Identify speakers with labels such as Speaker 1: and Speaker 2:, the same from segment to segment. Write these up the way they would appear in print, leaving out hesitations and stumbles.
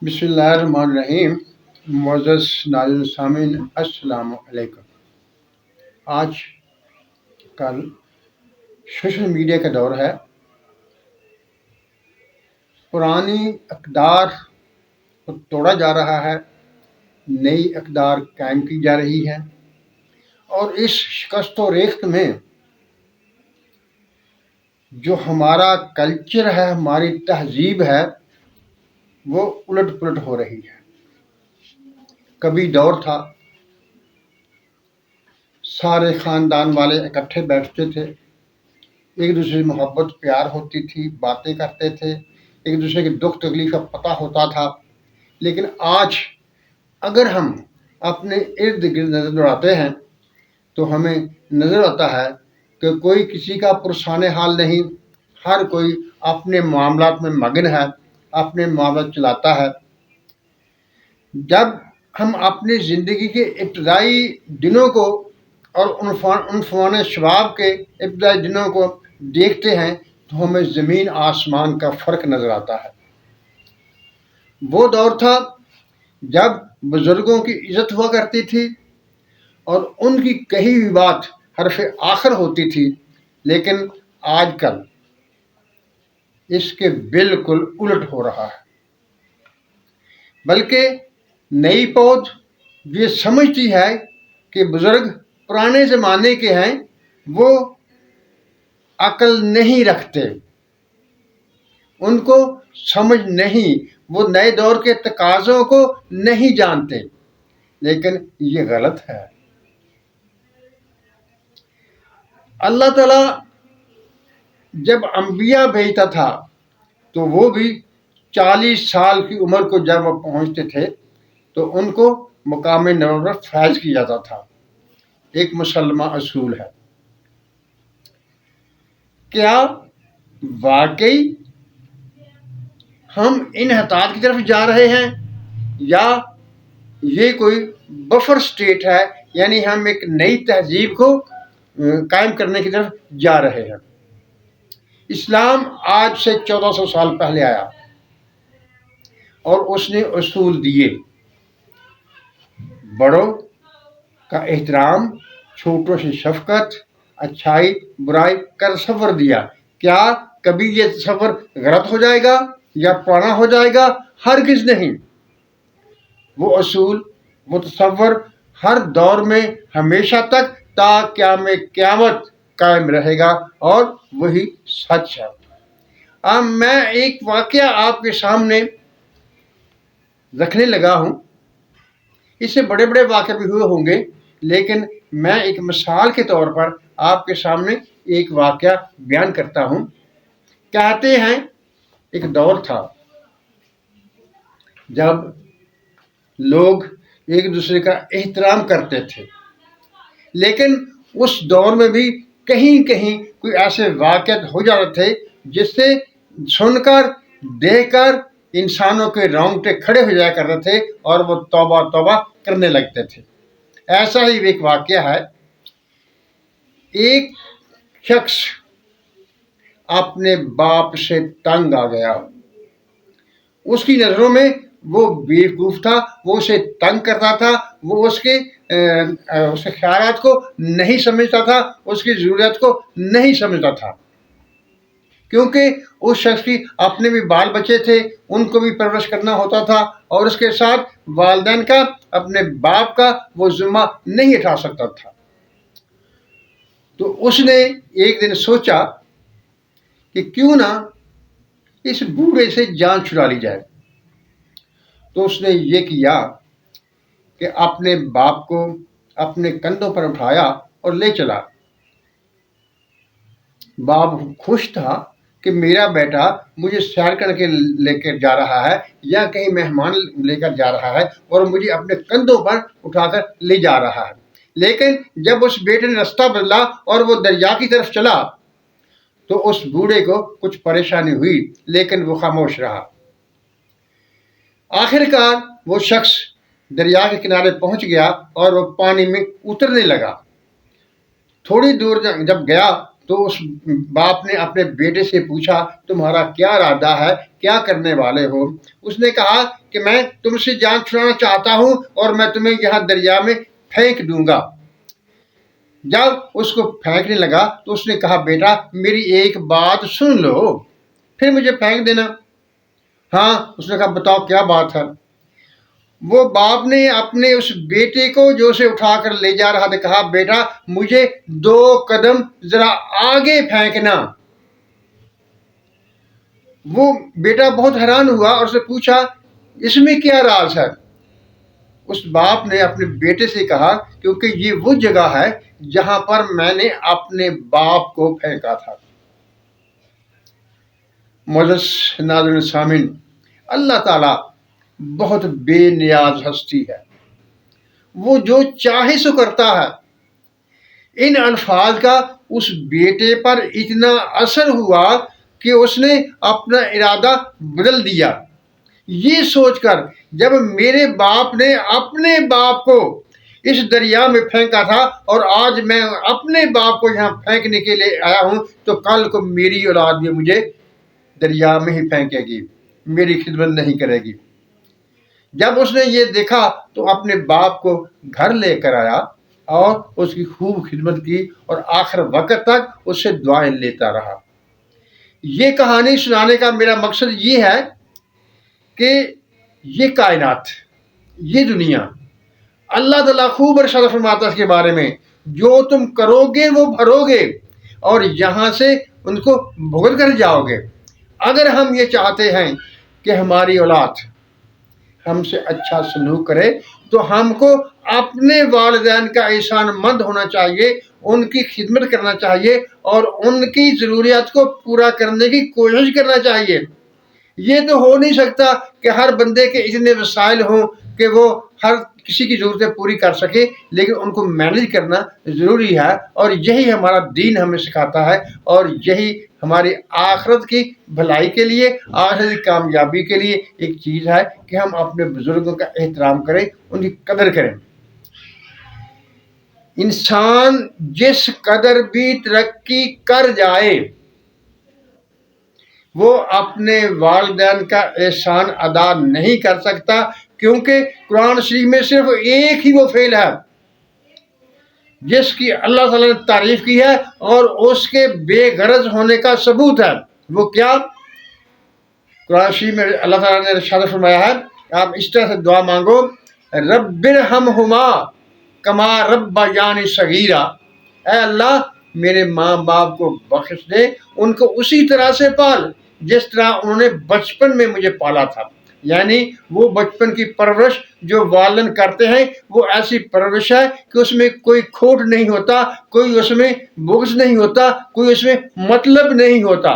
Speaker 1: بسم اللہ الرحمن الرحیم۔ معزز ناظرین سامعین، السلام علیکم۔ آج کل سوشل میڈیا کا دور ہے۔ پرانی اقدار کو توڑا جا رہا ہے، نئی اقدار قائم کی جا رہی ہے، اور اس شکست و ریخت میں جو ہمارا کلچر ہے، ہماری تہذیب ہے، وہ الٹ پلٹ ہو رہی ہے۔ کبھی دور تھا سارے خاندان والے اکٹھے بیٹھتے تھے، ایک دوسرے سے محبت پیار ہوتی تھی، باتیں کرتے تھے، ایک دوسرے کے دکھ تکلیف کا پتہ ہوتا تھا۔ لیکن آج اگر ہم اپنے ارد گرد نظر دوڑاتے ہیں تو ہمیں نظر آتا ہے کہ کوئی کسی کا پرسان حال نہیں، ہر کوئی اپنے معاملات میں مگن ہے، اپنے معاملات چلاتا ہے۔ جب ہم اپنی زندگی کے ابتدائی دنوں کو اور عنفوان شباب کے ابتدائی دنوں کو دیکھتے ہیں تو ہمیں زمین آسمان کا فرق نظر آتا ہے۔ وہ دور تھا جب بزرگوں کی عزت ہوا کرتی تھی اور ان کی کہی ہوئی بات حرف آخر ہوتی تھی، لیکن آج کل اس کے بالکل الٹ ہو رہا ہے۔ بلکہ نئی پود یہ سمجھتی ہے کہ بزرگ پرانے زمانے کے ہیں، وہ عقل نہیں رکھتے، ان کو سمجھ نہیں، وہ نئے دور کے تقاضوں کو نہیں جانتے، لیکن یہ غلط ہے۔ اللہ تعالیٰ جب انبیاء بھیجتا تھا تو وہ بھی 40 سال کی عمر کو جب وہ پہنچتے تھے تو ان کو مقام نبوت پر فیض کیا جاتا تھا۔ ایک مسلمہ اصول ہے، کیا واقعی ہم انحطاط کی طرف جا رہے ہیں یا یہ کوئی بفر سٹیٹ ہے، یعنی ہم ایک نئی تہذیب کو قائم کرنے کی طرف جا رہے ہیں۔ اسلام آج سے 1400 سال پہلے آیا اور اس نے اصول دیے، بڑوں کا احترام، چھوٹوں سے شفقت، اچھائی برائی کا تصور دیا۔ کیا کبھی یہ تصور غلط ہو جائے گا یا پرانا ہو جائے گا؟ ہرگز نہیں۔ وہ اصول، وہ تصور ہر دور میں ہمیشہ تک تا قیام قیامت قائم رہے گا اور وہی سچ ہے۔ اب میں ایک واقعہ آپ کے سامنے رکھنے لگا ہوں۔ اس سے بڑے بڑے واقعے بھی ہوئے ہوں گے، لیکن میں ایک مثال کے طور پر آپ کے سامنے ایک واقعہ بیان کرتا ہوں۔ کہتے ہیں ایک دور تھا جب لوگ ایک دوسرے کا احترام کرتے تھے، لیکن اس دور میں بھی کہیں کہیں کوئی ایسے واقعات ہو جاتے تھے جس سے سن کر دیکھ کر انسانوں کے رونگٹے کھڑے ہو جایا کرتے تھے اور وہ توبہ توبہ کرنے لگتے تھے۔ ایسا ہی ایک واقعہ ہے۔ ایک شخص اپنے باپ سے تنگ آ گیا، اس کی نظروں میں وہ بیوقوف تھا، وہ اسے تنگ کرتا تھا، وہ اس کے خیالات کو نہیں سمجھتا تھا، اس کی ضرورت کو نہیں سمجھتا تھا، کیونکہ اس شخص کی اپنے بھی بال بچے تھے، ان کو بھی پرورش کرنا ہوتا تھا، اور اس کے ساتھ والدین کا، اپنے باپ کا وہ ذمہ نہیں اٹھا سکتا تھا۔ تو اس نے ایک دن سوچا کہ کیوں نہ اس بوڑھے سے جان چھڑا لی جائے۔ تو اس نے یہ کیا کہ اپنے باپ کو اپنے کندھوں پر اٹھایا اور لے چلا۔ باپ خوش تھا کہ میرا بیٹا مجھے سیر کر کے لے کر جا رہا ہے یا کہیں مہمان لے کر جا رہا ہے اور مجھے اپنے کندھوں پر اٹھا کر لے جا رہا ہے۔ لیکن جب اس بیٹے نے راستہ بدلا اور وہ دریا کی طرف چلا تو اس بوڑھے کو کچھ پریشانی ہوئی، لیکن وہ خاموش رہا۔ آخر کار وہ شخص دریا کے کنارے پہنچ گیا اور وہ پانی میں اترنے لگا۔ تھوڑی دور جب گیا تو اس باپ نے اپنے بیٹے سے پوچھا تمہارا کیا ارادہ ہے، کیا کرنے والے ہو؟ اس نے کہا کہ میں تم سے جان چھڑانا چاہتا ہوں اور میں تمہیں یہاں دریا میں پھینک دوں گا۔ جب اس کو پھینکنے لگا تو اس نے کہا بیٹا میری ایک بات سن لو پھر مجھے پھینک دینا۔ ہاں، اس نے کہا بتاؤ کیا بات ہے؟ وہ باپ نے اپنے اس بیٹے کو جو اسے اٹھا کر لے جا رہا تھا کہا بیٹا مجھے 2 قدم ذرا آگے پھینکنا۔ وہ بیٹا بہت حیران ہوا اور اسے پوچھا اس میں کیا راز ہے؟ اس باپ نے اپنے بیٹے سے کہا کیونکہ یہ وہ جگہ ہے جہاں پر میں نے اپنے باپ کو پھینکا تھا۔ معزز ناظرین سامعین، اللہ تعالیٰ بہت بے نیاز ہستی ہے، وہ جو چاہے سو کرتا ہے۔ ان الفاظ کا اس بیٹے پر اتنا اثر ہوا کہ اس نے اپنا ارادہ بدل دیا، یہ سوچ کر جب میرے باپ نے اپنے باپ کو اس دریا میں پھینکا تھا اور آج میں اپنے باپ کو یہاں پھینکنے کے لیے آیا ہوں تو کل کو میری اولاد بھی مجھے دریا میں ہی پھینکے گی، میری خدمت نہیں کرے گی۔ جب اس نے یہ دیکھا تو اپنے باپ کو گھر لے کر آیا اور اس کی خوب خدمت کی اور آخر وقت تک اس سے دعائیں لیتا رہا۔ یہ کہانی سنانے کا میرا مقصد یہ ہے کہ یہ کائنات، یہ دنیا، اللہ تعالیٰ خوب ارشاد فرماتا ہے اس کے بارے میں جو تم کرو گے وہ بھرو گے اور یہاں سے ان کو بھگت کر جاؤ گے۔ اگر ہم یہ چاہتے ہیں کہ ہماری اولاد ہم سے اچھا سلوک کرے تو ہم کو اپنے والدین کا احسان مند ہونا چاہیے، ان کی خدمت کرنا چاہیے اور ان کی ضروریات کو پورا کرنے کی کوشش کرنا چاہیے۔ یہ تو ہو نہیں سکتا کہ ہر بندے کے اتنے وسائل ہوں کہ وہ ہر کسی کی ضرورتیں پوری کر سکے، لیکن ان کو مینیج کرنا ضروری ہے اور یہی ہمارا دین ہمیں سکھاتا ہے اور یہی ہماری آخرت کی بھلائی کے لیے، آخرت کی کامیابی کے لیے ایک چیز ہے کہ ہم اپنے بزرگوں کا احترام کریں، ان کی قدر کریں۔ انسان جس قدر بھی ترقی کر جائے وہ اپنے والدین کا احسان ادا نہیں کر سکتا، کیونکہ قرآن شریف میں صرف ایک ہی وہ فعل ہے جس کی اللہ تعالیٰ نے تعریف کی ہے اور اس کے بے غرض ہونے کا ثبوت ہے۔ وہ کیا؟ قرآن شریف میں اللہ تعالیٰ نے ارشاد فرمایا ہے، آپ اس طرح سے دعا مانگو، رب ارحمہما کما ربیانی صغیرا، اے اللہ میرے ماں باپ کو بخش دے، ان کو اسی طرح سے پال جس طرح انہوں نے بچپن میں مجھے پالا تھا۔ یعنی وہ بچپن کی پرورش جو والدین کرتے ہیں وہ ایسی پرورش ہے کہ اس میں کوئی کھوٹ نہیں ہوتا، کوئی اس میں بغض نہیں ہوتا، کوئی اس میں مطلب نہیں ہوتا،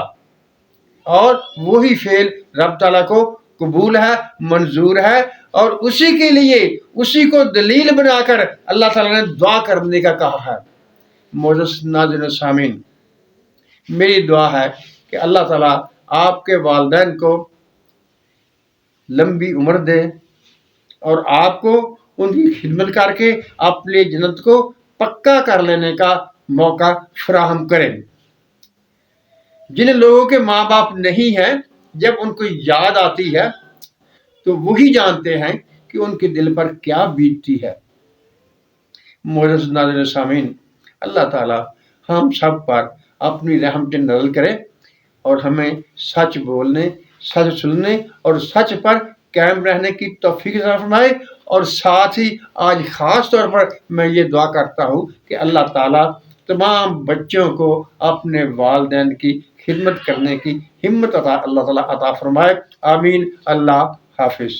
Speaker 1: اور وہی فعل رب تعالیٰ کو قبول ہے، منظور ہے، اور اسی کے لیے اسی کو دلیل بنا کر اللہ تعالیٰ نے دعا کرنے کا کہا ہے۔ معزز ناظرین و سامعین، میری دعا ہے کہ اللہ تعالیٰ آپ کے والدین کو لمبی عمر دے اور آپ کو ان کی خدمت کر کے اپنی جنت کو پکا کر لینے کا موقع فراہم کریں۔ جن لوگوں کے ماں باپ نہیں ہیں، جب ان کو یاد آتی ہے تو وہی جانتے ہیں کہ ان کے دل پر کیا بیتتی ہے۔ معزز ناظرین سامعین، اللہ تعالیٰ ہم سب پر اپنی رحمت نازل کرے اور ہمیں سچ بولنے، سچ سننے اور سچ پر قائم رہنے کی توفیق عطا فرمائے۔ اور ساتھ ہی آج خاص طور پر میں یہ دعا کرتا ہوں کہ اللہ تعالیٰ تمام بچوں کو اپنے والدین کی خدمت کرنے کی ہمت اللہ تعالیٰ عطا فرمائے۔ آمین۔ اللہ حافظ۔